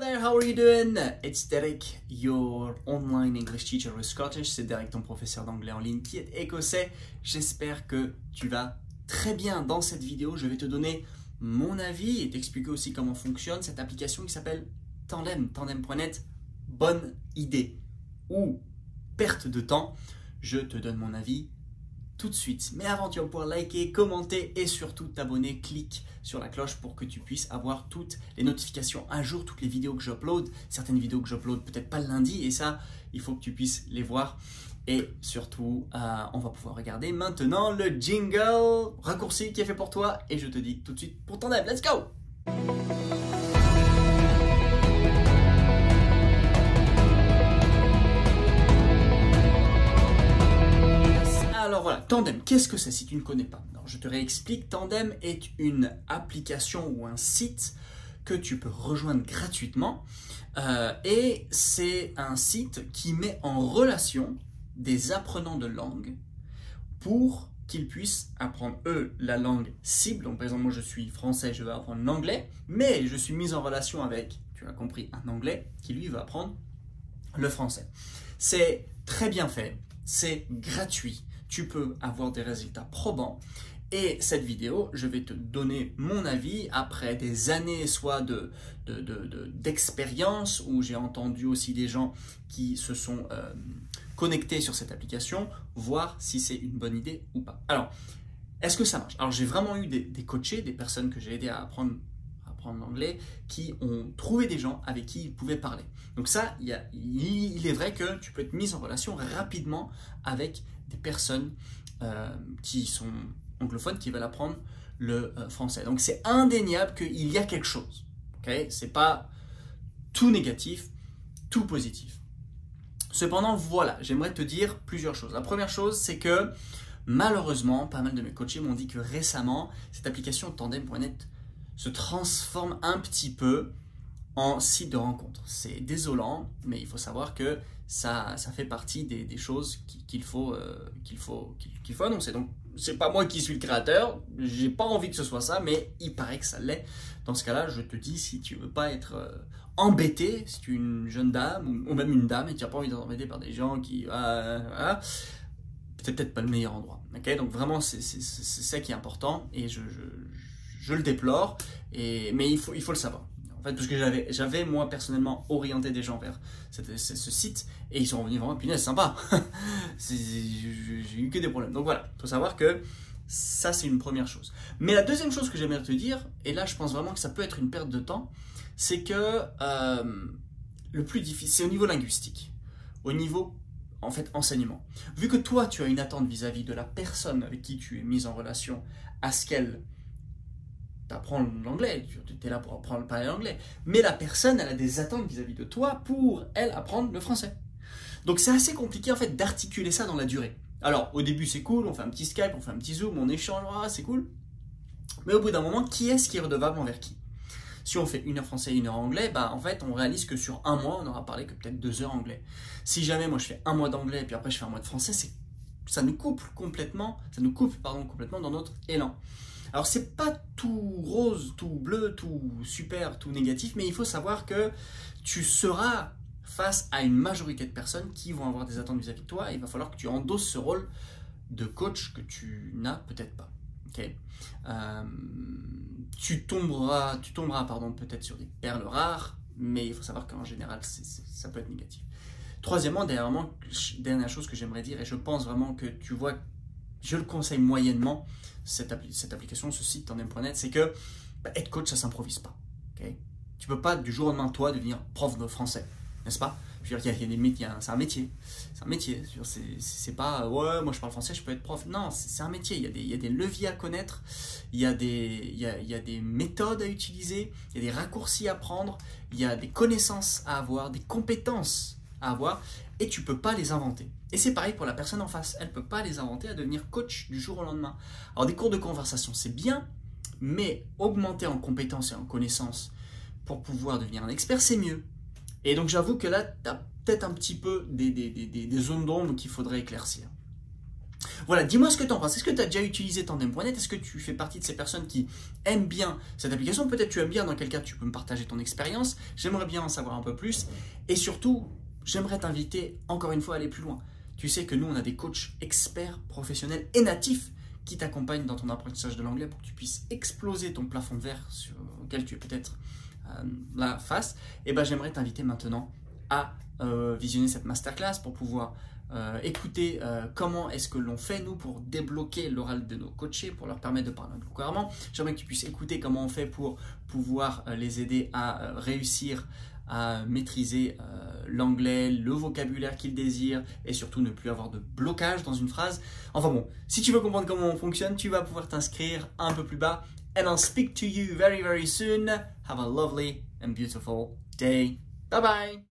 there, how are you doing? It's Derek, your online English teacher with Scottish. C'est Derek, ton professeur d'anglais en ligne qui est écossais. J'espère que tu vas très bien. Dans cette vidéo, je vais te donner mon avis et t'expliquer aussi comment fonctionne cette application qui s'appelle Tandem, tandem.net. Bonne idée ou perte de temps, je te donne mon avis tout de suite. Mais avant, tu vas pouvoir liker, commenter et surtout t'abonner. Clique sur la cloche pour que tu puisses avoir toutes les notifications à jour, toutes les vidéos que j'upload. Certaines vidéos que j'upload peut-être pas le lundi et ça, il faut que tu puisses les voir. Et surtout, on va pouvoir regarder maintenant le jingle raccourci qui est fait pour toi. Et je te dis tout de suite pour Tandem. Let's go! Alors voilà, Tandem, qu'est-ce que c'est si tu ne connais pas? Alors, je te réexplique, Tandem est une application ou un site que tu peux rejoindre gratuitement et c'est un site qui met en relation des apprenants de langue pour qu'ils puissent apprendre eux la langue cible. Donc par exemple, moi je suis français, je vais apprendre l'anglais, mais je suis mis en relation avec, tu as compris, un anglais qui lui va apprendre le français. C'est très bien fait, c'est gratuit. Tu peux avoir des résultats probants. Et cette vidéo, je vais te donner mon avis après des années soit d'expérience où j'ai entendu aussi des gens qui se sont connectés sur cette application, voir si c'est une bonne idée ou pas. Alors, est-ce que ça marche? Alors, j'ai vraiment eu des coachés, des personnes que j'ai aidé à apprendre l'anglais, qui ont trouvé des gens avec qui ils pouvaient parler. Donc ça, il est vrai que tu peux être mis en relation rapidement avec des personnes qui sont anglophones, qui veulent apprendre le français. Donc c'est indéniable qu'il y a quelque chose. Okay? C'est pas tout négatif, tout positif. Cependant, voilà, j'aimerais te dire plusieurs choses. La première chose, c'est que malheureusement, pas mal de mes coachés m'ont dit que récemment, cette application Tandem.net se transforme un petit peu en site de rencontre. C'est désolant, mais il faut savoir que ça fait partie des choses qu'il faut annoncer. Donc, c'est pas moi qui suis le créateur, j'ai pas envie que ce soit ça, mais il paraît que ça l'est. Dans ce cas-là, je te dis, si tu veux pas être embêté, si tu es une jeune dame ou même une dame et tu n'as pas envie d'être embêté par des gens qui... c'est peut-être pas le meilleur endroit. Okay? Donc vraiment, c'est ça qui est important et je le déplore, mais il faut le savoir. En fait, parce que j'avais moi personnellement orienté des gens vers ce site et ils sont revenus vraiment, punaise, sympa. J'ai eu que des problèmes. Donc voilà, il faut savoir que ça c'est une première chose. Mais la deuxième chose que j'aimerais te dire, et là je pense vraiment que ça peut être une perte de temps, c'est que le plus difficile, c'est au niveau linguistique, au niveau en fait enseignement. Vu que toi tu as une attente vis-à-vis de la personne avec qui tu es mise en relation, à ce qu'elle t'apprends l'anglais, tu es là pour apprendre à parler l'anglais, mais la personne, elle a des attentes vis-à-vis de toi pour, elle, apprendre le français. Donc c'est assez compliqué en fait d'articuler ça dans la durée. Alors au début c'est cool, on fait un petit Skype, on fait un petit Zoom, on échange, c'est cool, mais au bout d'un moment, qui est-ce qui est redevable envers qui? Si on fait 1 heure français et 1 heure anglais, en fait on réalise que sur un mois, on n'aura parlé que peut-être 2 heures anglais. Si jamais moi je fais un mois d'anglais et puis après je fais un mois de français, ça nous coupe complètement dans notre élan. Alors c'est pas tout rose, tout bleu, tout super, tout négatif, mais il faut savoir que tu seras face à une majorité de personnes qui vont avoir des attentes vis-à-vis de toi et il va falloir que tu endosses ce rôle de coach que tu n'as peut-être pas. Okay? Tu tomberas peut-être sur des perles rares, mais il faut savoir qu'en général ça peut être négatif. Troisièmement, dernière chose que j'aimerais dire, et je pense vraiment que tu vois, je le conseille moyennement, cette application, ce site Tandem.net, c'est que être coach, ça ne s'improvise pas. Okay? Tu ne peux pas du jour au lendemain, toi, devenir prof de français, n'est-ce pas? Je veux dire, c'est un métier. C'est un métier. C'est pas, ouais, moi je parle français, je peux être prof. Non, c'est un métier. Il y a des leviers à connaître, il y a des méthodes à utiliser, il y a des raccourcis à prendre, il y a des connaissances à avoir, des compétences à avoir, et tu ne peux pas les inventer. Et c'est pareil pour la personne en face, elle ne peut pas les inventer à devenir coach du jour au lendemain. Alors des cours de conversation, c'est bien, mais augmenter en compétences et en connaissances pour pouvoir devenir un expert, c'est mieux. Et donc j'avoue que là, tu as peut-être un petit peu des zones d'ombre qu'il faudrait éclaircir. Voilà, dis-moi ce que tu en penses. Est-ce que tu as déjà utilisé Tandem.net? Est-ce que tu fais partie de ces personnes qui aiment bien cette application? Peut-être tu aimes bien, dans quel cas tu peux me partager ton expérience. J'aimerais bien en savoir un peu plus. Et surtout, j'aimerais t'inviter encore une fois à aller plus loin. Tu sais que nous, on a des coachs experts, professionnels et natifs qui t'accompagnent dans ton apprentissage de l'anglais pour que tu puisses exploser ton plafond de verre sur lequel tu es peut-être la face. Et ben, j'aimerais t'inviter maintenant à visionner cette masterclass pour pouvoir écouter comment est-ce que l'on fait nous pour débloquer l'oral de nos coachés, pour leur permettre de parler anglais couramment. J'aimerais que tu puisses écouter comment on fait pour pouvoir les aider à réussir à maîtriser l'anglais, le vocabulaire qu'ils désirent et surtout ne plus avoir de blocage dans une phrase. Enfin bon, si tu veux comprendre comment on fonctionne, tu vas pouvoir t'inscrire un peu plus bas. And I'll speak to you very, very soon. Have a lovely and beautiful day. Bye bye.